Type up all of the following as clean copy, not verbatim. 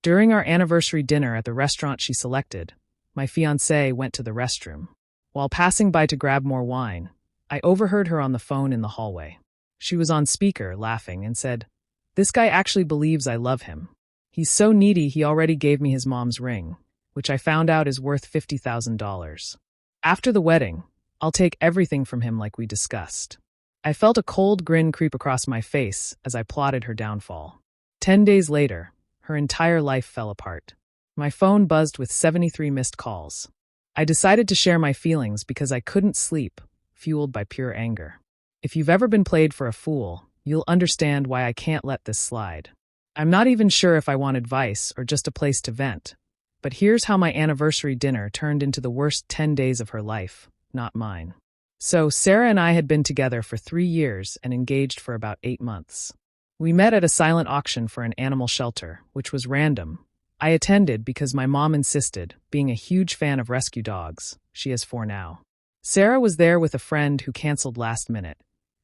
During our anniversary dinner at the restaurant she selected, my fiancé went to the restroom. While passing by to grab more wine, I overheard her on the phone in the hallway. She was on speaker, laughing, and said, "This guy actually believes I love him. He's so needy he already gave me his mom's ring, which I found out is worth $50,000. After the wedding, I'll take everything from him like we discussed." I felt a cold grin creep across my face as I plotted her downfall. 10 days later, her entire life fell apart. My phone buzzed with 73 missed calls. I decided to share my feelings because I couldn't sleep, fueled by pure anger. If you've ever been played for a fool, you'll understand why I can't let this slide. I'm not even sure if I want advice or just a place to vent, but here's how my anniversary dinner turned into the worst 10 days of her life, not mine. So, Sarah and I had been together for 3 years and engaged for about 8 months. We met at a silent auction for an animal shelter, which was random. I attended because my mom insisted, being a huge fan of rescue dogs. She has 4 now. Sarah was there with a friend who canceled last minute,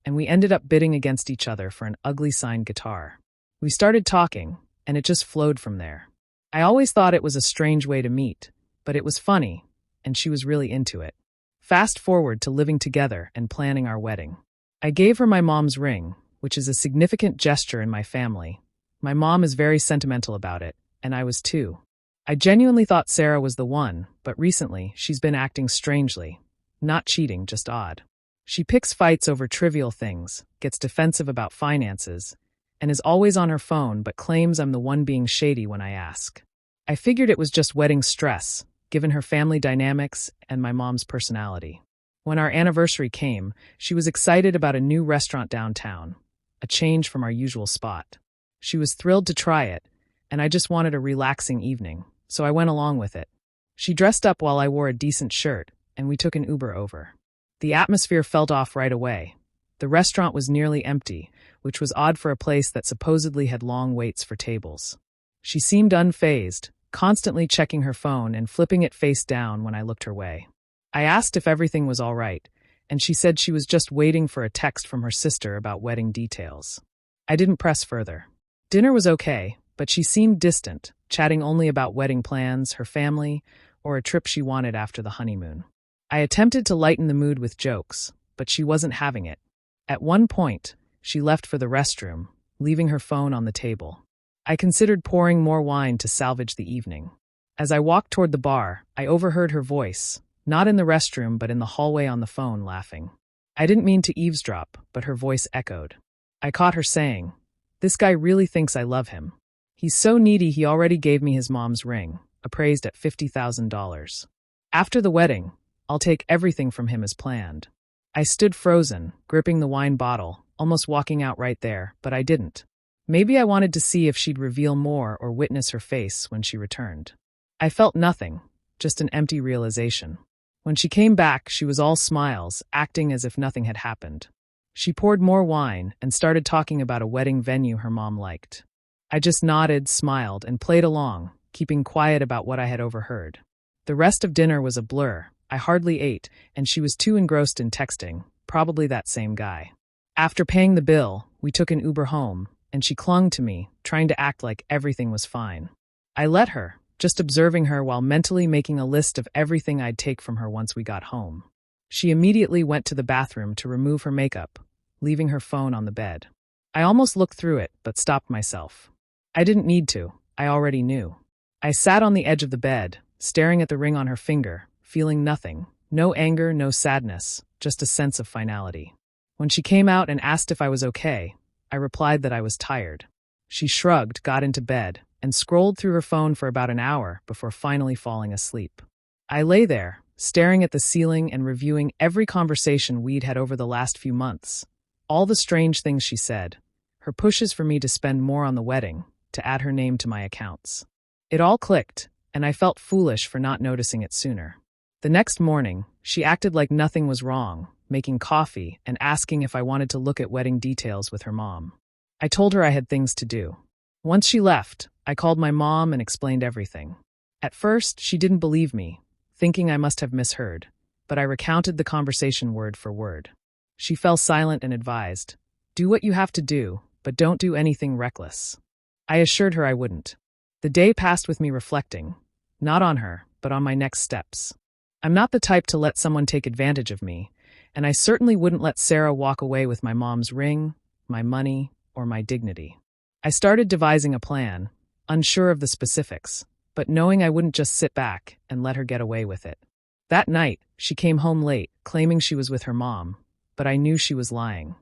and we ended up bidding against each other for an ugly signed guitar. We started talking, and it just flowed from there. I always thought it was a strange way to meet, but it was funny, and she was really into it. Fast forward to living together and planning our wedding. I gave her my mom's ring, which is a significant gesture in my family. My mom is very sentimental about it, and I was too. I genuinely thought Sarah was the one, but recently she's been acting strangely. Not cheating, just odd. She picks fights over trivial things, gets defensive about finances, and is always on her phone but claims I'm the one being shady when I ask. I figured it was just wedding stress, given her family dynamics and my mom's personality. When our anniversary came, she was excited about a new restaurant downtown, a change from our usual spot. She was thrilled to try it, and I just wanted a relaxing evening, so I went along with it. She dressed up while I wore a decent shirt, and we took an Uber over. The atmosphere felt off right away. The restaurant was nearly empty, which was odd for a place that supposedly had long waits for tables. She seemed unfazed, constantly checking her phone and flipping it face down when I looked her way. I asked if everything was all right, and she said she was just waiting for a text from her sister about wedding details. I didn't press further. Dinner was okay, but she seemed distant, chatting only about wedding plans, her family, or a trip she wanted after the honeymoon. I attempted to lighten the mood with jokes, but she wasn't having it. At one point, she left for the restroom, leaving her phone on the table. I considered pouring more wine to salvage the evening. As I walked toward the bar, I overheard her voice, not in the restroom but in the hallway on the phone, laughing. I didn't mean to eavesdrop, but her voice echoed. I caught her saying, "This guy really thinks I love him. He's so needy he already gave me his mom's ring, appraised at $50,000. After the wedding, I'll take everything from him as planned." I stood frozen, gripping the wine bottle, almost walking out right there, but I didn't. Maybe I wanted to see if she'd reveal more or witness her face when she returned. I felt nothing, just an empty realization. When she came back, she was all smiles, acting as if nothing had happened. She poured more wine and started talking about a wedding venue her mom liked. I just nodded, smiled, and played along, keeping quiet about what I had overheard. The rest of dinner was a blur. I hardly ate, and she was too engrossed in texting, probably that same guy. After paying the bill, we took an Uber home, and she clung to me, trying to act like everything was fine. I let her, just observing her while mentally making a list of everything I'd take from her once we got home. She immediately went to the bathroom to remove her makeup, leaving her phone on the bed. I almost looked through it, but stopped myself. I didn't need to. I already knew. I sat on the edge of the bed, staring at the ring on her finger, feeling nothing. No anger, no sadness, just a sense of finality. When she came out and asked if I was okay, I replied that I was tired. She shrugged, got into bed, and scrolled through her phone for about an hour before finally falling asleep. I lay there, staring at the ceiling and reviewing every conversation we'd had over the last few months. All the strange things she said. Her pushes for me to spend more on the wedding, to add her name to my accounts. It all clicked, and I felt foolish for not noticing it sooner. The next morning, she acted like nothing was wrong, making coffee and asking if I wanted to look at wedding details with her mom. I told her I had things to do. Once she left, I called my mom and explained everything. At first, she didn't believe me, thinking I must have misheard, but I recounted the conversation word for word. She fell silent and advised, "Do what you have to do, but don't do anything reckless." I assured her I wouldn't. The day passed with me reflecting, not on her, but on my next steps. I'm not the type to let someone take advantage of me, and I certainly wouldn't let Sarah walk away with my mom's ring, my money, or my dignity. I started devising a plan, unsure of the specifics, but knowing I wouldn't just sit back and let her get away with it. That night, she came home late, claiming she was with her mom, but I knew she was lying.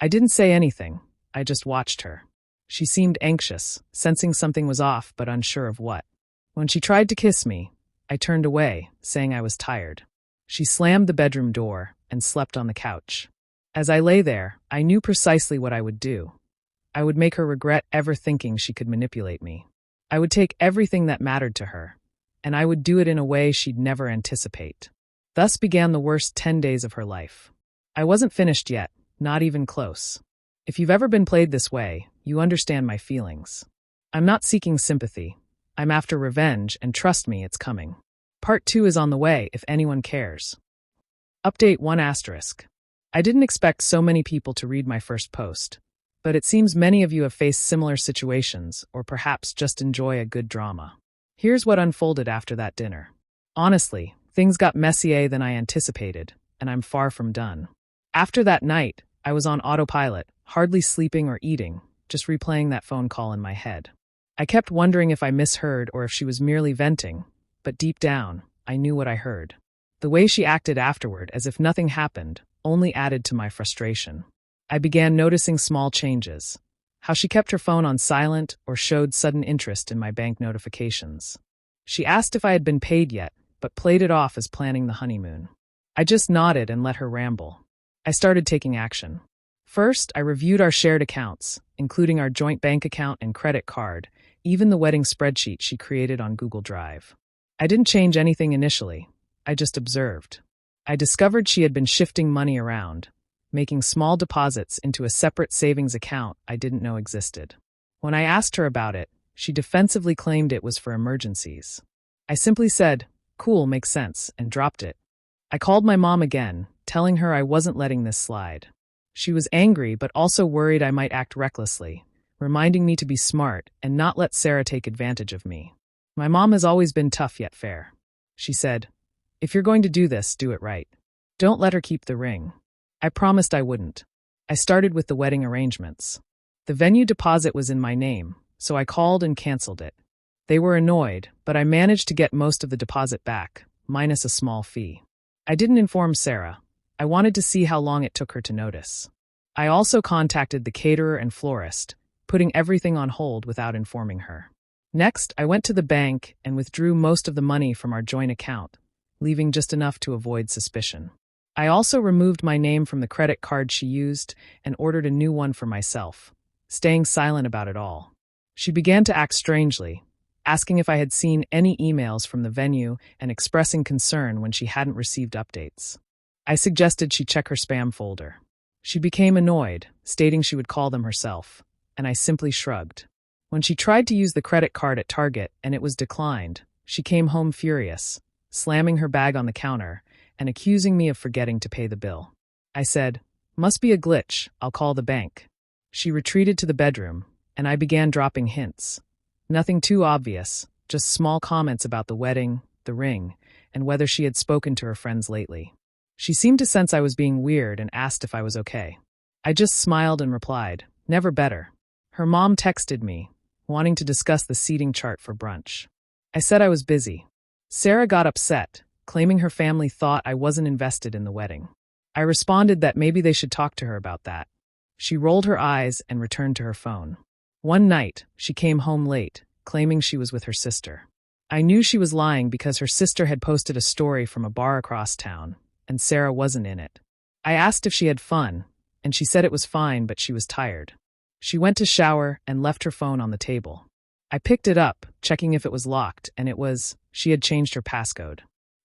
I didn't say anything, I just watched her. She seemed anxious, sensing something was off but unsure of what. When she tried to kiss me, I turned away, saying I was tired. She slammed the bedroom door and slept on the couch. As I lay there, I knew precisely what I would do. I would make her regret ever thinking she could manipulate me. I would take everything that mattered to her, and I would do it in a way she'd never anticipate. Thus began the worst 10 days of her life. I wasn't finished yet, not even close. If you've ever been played this way, you understand my feelings. I'm not seeking sympathy. I'm after revenge, and trust me, it's coming. Part 2 is on the way if anyone cares. Update 1 asterisk. I didn't expect so many people to read my first post, but it seems many of you have faced similar situations or perhaps just enjoy a good drama. Here's what unfolded after that dinner. Honestly, things got messier than I anticipated, and I'm far from done. After that night, I was on autopilot, hardly sleeping or eating, just replaying that phone call in my head. I kept wondering if I misheard or if she was merely venting, but deep down, I knew what I heard. The way she acted afterward, as if nothing happened, only added to my frustration. I began noticing small changes. How she kept her phone on silent or showed sudden interest in my bank notifications. She asked if I had been paid yet, but played it off as planning the honeymoon. I just nodded and let her ramble. I started taking action. First, I reviewed our shared accounts, including our joint bank account and credit card, even the wedding spreadsheet she created on Google Drive. I didn't change anything initially. I just observed. I discovered she had been shifting money around, making small deposits into a separate savings account I didn't know existed. When I asked her about it, she defensively claimed it was for emergencies. I simply said, "Cool, makes sense," and dropped it. I called my mom again, telling her I wasn't letting this slide. She was angry but also worried I might act recklessly, reminding me to be smart and not let Sarah take advantage of me. My mom has always been tough yet fair. She said, "If you're going to do this, do it right. Don't let her keep the ring." I promised I wouldn't. I started with the wedding arrangements. The venue deposit was in my name, so I called and canceled it. They were annoyed, but I managed to get most of the deposit back, minus a small fee. I didn't inform Sarah. I wanted to see how long it took her to notice. I also contacted the caterer and florist, putting everything on hold without informing her. Next, I went to the bank and withdrew most of the money from our joint account, leaving just enough to avoid suspicion. I also removed my name from the credit card she used and ordered a new one for myself, staying silent about it all. She began to act strangely, asking if I had seen any emails from the venue and expressing concern when she hadn't received updates. I suggested she check her spam folder. She became annoyed, stating she would call them herself, and I simply shrugged. When she tried to use the credit card at Target and it was declined, she came home furious, slamming her bag on the counter and accusing me of forgetting to pay the bill. I said, "Must be a glitch, I'll call the bank." She retreated to the bedroom, and I began dropping hints. Nothing too obvious, just small comments about the wedding, the ring, and whether she had spoken to her friends lately. She seemed to sense I was being weird and asked if I was okay. I just smiled and replied, "Never better." Her mom texted me, wanting to discuss the seating chart for brunch. I said I was busy. Sarah got upset, claiming her family thought I wasn't invested in the wedding. I responded that maybe they should talk to her about that. She rolled her eyes and returned to her phone. One night, she came home late, claiming she was with her sister. I knew she was lying because her sister had posted a story from a bar across town, and Sarah wasn't in it. I asked if she had fun, and she said it was fine but she was tired. She went to shower and left her phone on the table. I picked it up, checking if it was locked, and she had changed her passcode.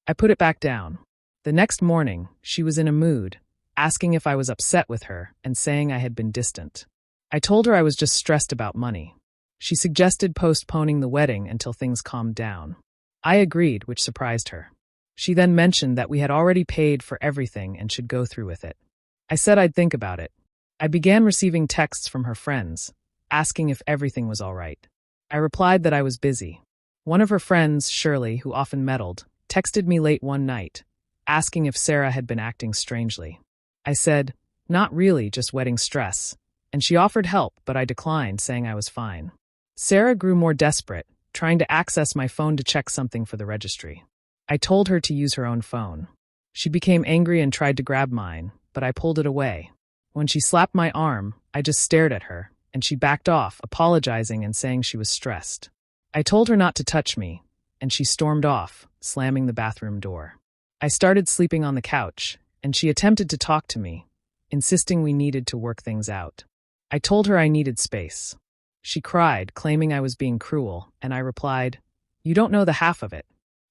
I put it back down. The next morning, she was in a mood, asking if I was upset with her and saying I had been distant. I told her I was just stressed about money. She suggested postponing the wedding until things calmed down. I agreed, which surprised her. She then mentioned that we had already paid for everything and should go through with it. I said I'd think about it. I began receiving texts from her friends, asking if everything was all right. I replied that I was busy. One of her friends, Shirley, who often meddled, texted me late one night, asking if Sarah had been acting strangely. I said, "Not really, just wedding stress," and she offered help, but I declined, saying I was fine. Sarah grew more desperate, trying to access my phone to check something for the registry. I told her to use her own phone. She became angry and tried to grab mine, but I pulled it away. When she slapped my arm, I just stared at her, and she backed off, apologizing and saying she was stressed. I told her not to touch me, and she stormed off, slamming the bathroom door. I started sleeping on the couch, and she attempted to talk to me, insisting we needed to work things out. I told her I needed space. She cried, claiming I was being cruel, and I replied, "You don't know the half of it."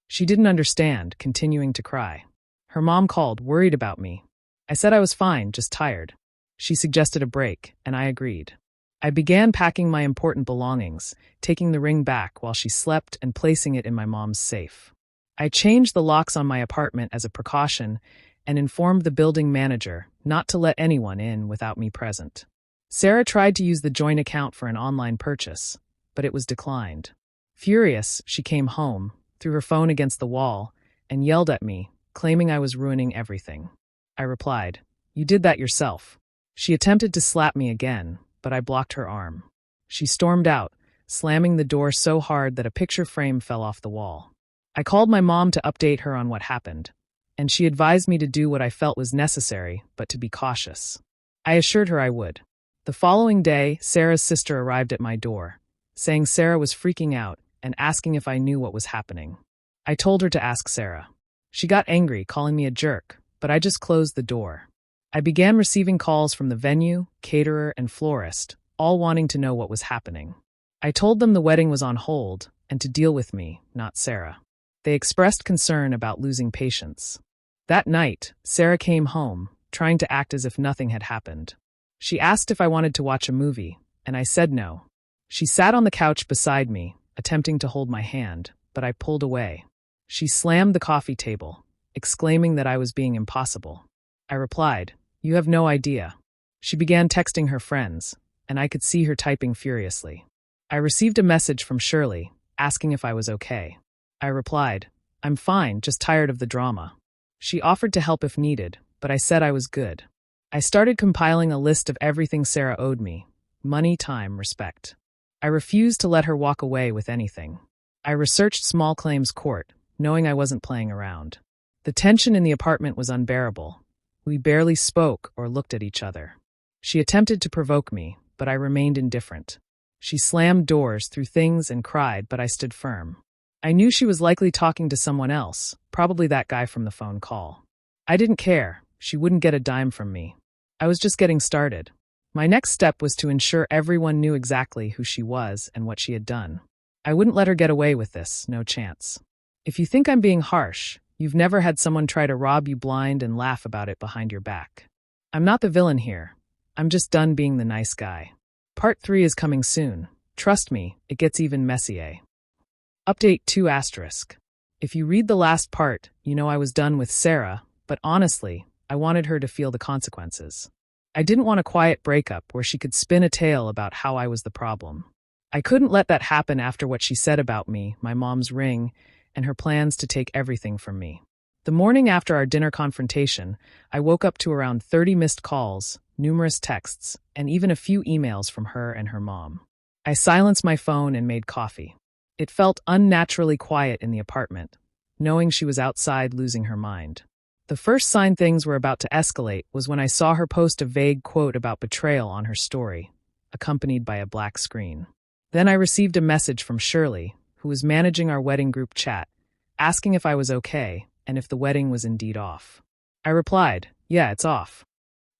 She didn't understand, continuing to cry. Her mom called, worried about me. I said I was fine, just tired. She suggested a break, and I agreed. I began packing my important belongings, taking the ring back while she slept and placing it in my mom's safe. I changed the locks on my apartment as a precaution and informed the building manager not to let anyone in without me present. Sarah tried to use the joint account for an online purchase, but it was declined. Furious, she came home, threw her phone against the wall, and yelled at me, claiming I was ruining everything. I replied, "You did that yourself." She attempted to slap me again, but I blocked her arm. She stormed out, slamming the door so hard that a picture frame fell off the wall. I called my mom to update her on what happened, and she advised me to do what I felt was necessary, but to be cautious. I assured her I would. The following day, Sarah's sister arrived at my door, saying Sarah was freaking out and asking if I knew what was happening. I told her to ask Sarah. She got angry, calling me a jerk, but I just closed the door. I began receiving calls from the venue, caterer, and florist, all wanting to know what was happening. I told them the wedding was on hold and to deal with me, not Sarah. They expressed concern about losing patience. That night, Sarah came home, trying to act as if nothing had happened. She asked if I wanted to watch a movie, and I said no. She sat on the couch beside me, attempting to hold my hand, but I pulled away. She slammed the coffee table, exclaiming that I was being impossible. I replied, "You have no idea." She began texting her friends, and I could see her typing furiously. I received a message from Shirley, asking if I was okay. I replied, "I'm fine, just tired of the drama." She offered to help if needed, but I said I was good. I started compiling a list of everything Sarah owed me: money, time, respect. I refused to let her walk away with anything. I researched small claims court, knowing I wasn't playing around. The tension in the apartment was unbearable. We barely spoke or looked at each other. She attempted to provoke me, but I remained indifferent. She slammed doors, threw things, and cried, but I stood firm. I knew she was likely talking to someone else, probably that guy from the phone call. I didn't care. She wouldn't get a dime from me. I was just getting started. My next step was to ensure everyone knew exactly who she was and what she had done. I wouldn't let her get away with this, no chance. If you think I'm being harsh, you've never had someone try to rob you blind and laugh about it behind your back. I'm not the villain here. I'm just done being the nice guy. Part 3 is coming soon. Trust me, it gets even messier. Update 2 asterisk. If you read the last part, you know I was done with Sarah, but honestly, I wanted her to feel the consequences. I didn't want a quiet breakup where she could spin a tale about how I was the problem. I couldn't let that happen after what she said about me, my mom's ring, and her plans to take everything from me. The morning after our dinner confrontation, I woke up to around 30 missed calls, numerous texts, and even a few emails from her and her mom. I silenced my phone and made coffee. It felt unnaturally quiet in the apartment, knowing she was outside losing her mind. The first sign things were about to escalate was when I saw her post a vague quote about betrayal on her story, accompanied by a black screen. Then I received a message from Shirley, who was managing our wedding group chat, asking if I was okay and if the wedding was indeed off. I replied, "Yeah, it's off."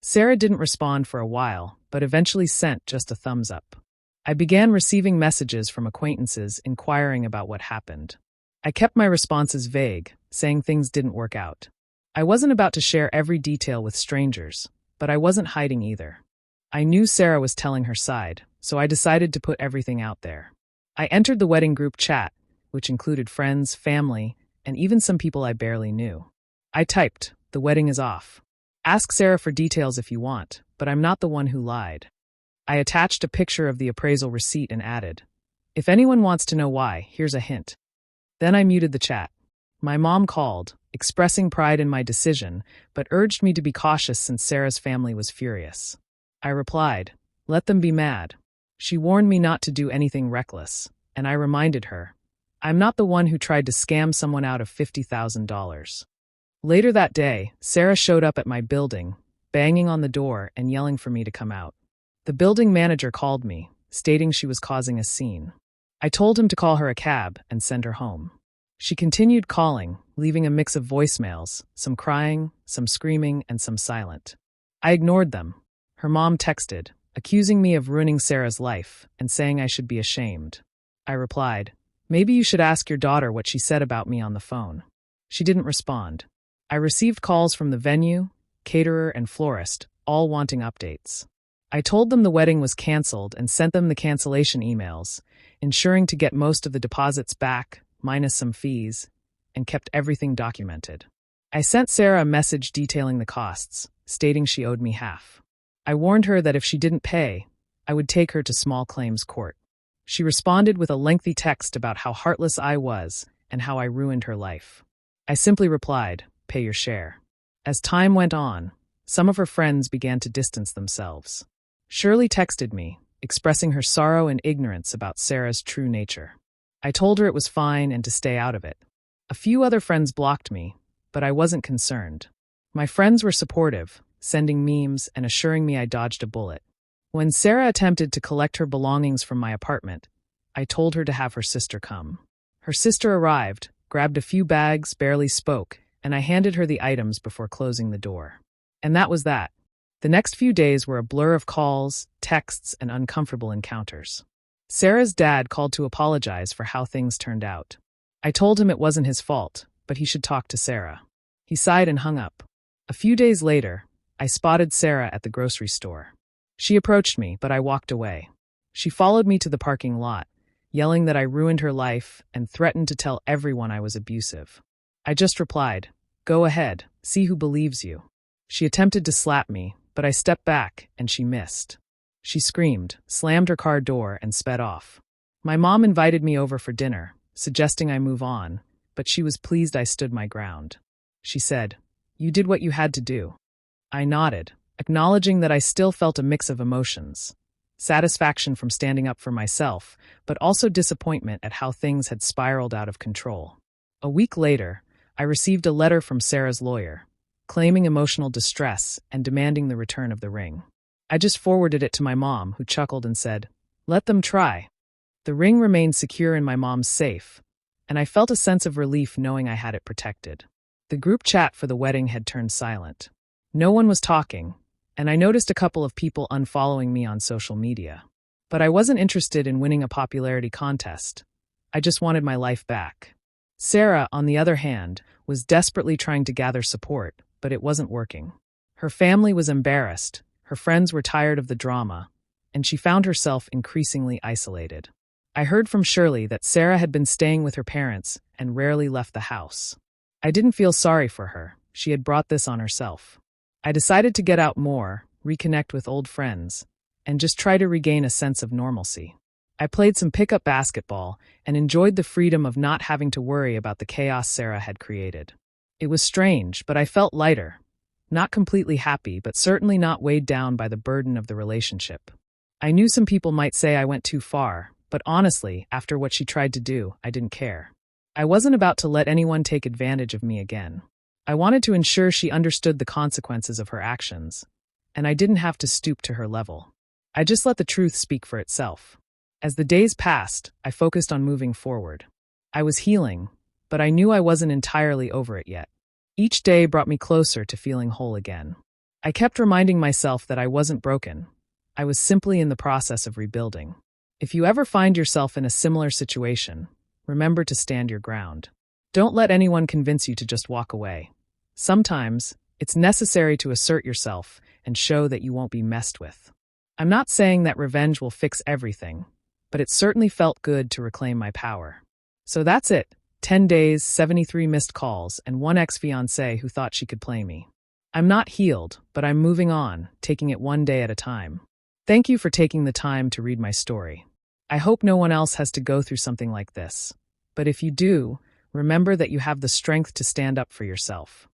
Sarah didn't respond for a while, but eventually sent just a thumbs up. I began receiving messages from acquaintances inquiring about what happened. I kept my responses vague, saying things didn't work out. I wasn't about to share every detail with strangers, but I wasn't hiding either. I knew Sarah was telling her side, so I decided to put everything out there. I entered the wedding group chat, which included friends, family, and even some people I barely knew. I typed, "The wedding is off. Ask Sarah for details if you want, but I'm not the one who lied." I attached a picture of the appraisal receipt and added, If anyone wants to know why, here's a hint. Then I muted the chat. My mom called, expressing pride in my decision, but urged me to be cautious since Sarah's family was furious. I replied, "Let them be mad." She warned me not to do anything reckless, and I reminded her, "I'm not the one who tried to scam someone out of $50,000. Later that day, Sarah showed up at my building, banging on the door and yelling for me to come out. The building manager called me, stating she was causing a scene. I told him to call her a cab and send her home. She continued calling, leaving a mix of voicemails, some crying, some screaming, and some silent. I ignored them. Her mom texted, accusing me of ruining Sarah's life and saying I should be ashamed. I replied, "Maybe you should ask your daughter what she said about me on the phone." She didn't respond. I received calls from the venue, caterer, and florist, all wanting updates. I told them the wedding was canceled and sent them the cancellation emails, ensuring to get most of the deposits back, minus some fees, and kept everything documented. I sent Sarah a message detailing the costs, stating she owed me half. I warned her that if she didn't pay, I would take her to small claims court. She responded with a lengthy text about how heartless I was and how I ruined her life. I simply replied, "Pay your share." As time went on, some of her friends began to distance themselves. Shirley texted me, expressing her sorrow and ignorance about Sarah's true nature. I told her it was fine and to stay out of it. A few other friends blocked me, but I wasn't concerned. My friends were supportive, sending memes and assuring me I dodged a bullet. When Sarah attempted to collect her belongings from my apartment, I told her to have her sister come. Her sister arrived, grabbed a few bags, barely spoke, and I handed her the items before closing the door. And that was that. The next few days were a blur of calls, texts, and uncomfortable encounters. Sarah's dad called to apologize for how things turned out. I told him it wasn't his fault, but he should talk to Sarah. He sighed and hung up. A few days later, I spotted Sarah at the grocery store. She approached me, but I walked away. She followed me to the parking lot, yelling that I ruined her life and threatened to tell everyone I was abusive. I just replied, "Go ahead, see who believes you." She attempted to slap me, but I stepped back and she missed. She screamed, slammed her car door, and sped off. My mom invited me over for dinner, suggesting I move on, but she was pleased I stood my ground. She said, "You did what you had to do." I nodded, acknowledging that I still felt a mix of emotions. Satisfaction from standing up for myself, but also disappointment at how things had spiraled out of control. A week later, I received a letter from Sarah's lawyer, claiming emotional distress and demanding the return of the ring. I just forwarded it to my mom, who chuckled and said, "Let them try." The ring remained secure in my mom's safe, and I felt a sense of relief knowing I had it protected. The group chat for the wedding had turned silent. No one was talking, and I noticed a couple of people unfollowing me on social media. But I wasn't interested in winning a popularity contest. I just wanted my life back. Sarah, on the other hand, was desperately trying to gather support, but it wasn't working. Her family was embarrassed, her friends were tired of the drama, and she found herself increasingly isolated. I heard from Shirley that Sarah had been staying with her parents and rarely left the house. I didn't feel sorry for her. She had brought this on herself. I decided to get out more, reconnect with old friends, and just try to regain a sense of normalcy. I played some pickup basketball and enjoyed the freedom of not having to worry about the chaos Sarah had created. It was strange, but I felt lighter. Not completely happy, but certainly not weighed down by the burden of the relationship. I knew some people might say I went too far, but honestly, after what she tried to do, I didn't care. I wasn't about to let anyone take advantage of me again. I wanted to ensure she understood the consequences of her actions, and I didn't have to stoop to her level. I just let the truth speak for itself. As the days passed, I focused on moving forward. I was healing, but I knew I wasn't entirely over it yet. Each day brought me closer to feeling whole again. I kept reminding myself that I wasn't broken. I was simply in the process of rebuilding. If you ever find yourself in a similar situation, remember to stand your ground. Don't let anyone convince you to just walk away. Sometimes, it's necessary to assert yourself and show that you won't be messed with. I'm not saying that revenge will fix everything, but it certainly felt good to reclaim my power. So that's it. 10 days, 73 missed calls, and one ex-fiancée who thought she could play me. I'm not healed, but I'm moving on, taking it one day at a time. Thank you for taking the time to read my story. I hope no one else has to go through something like this. But if you do, remember that you have the strength to stand up for yourself.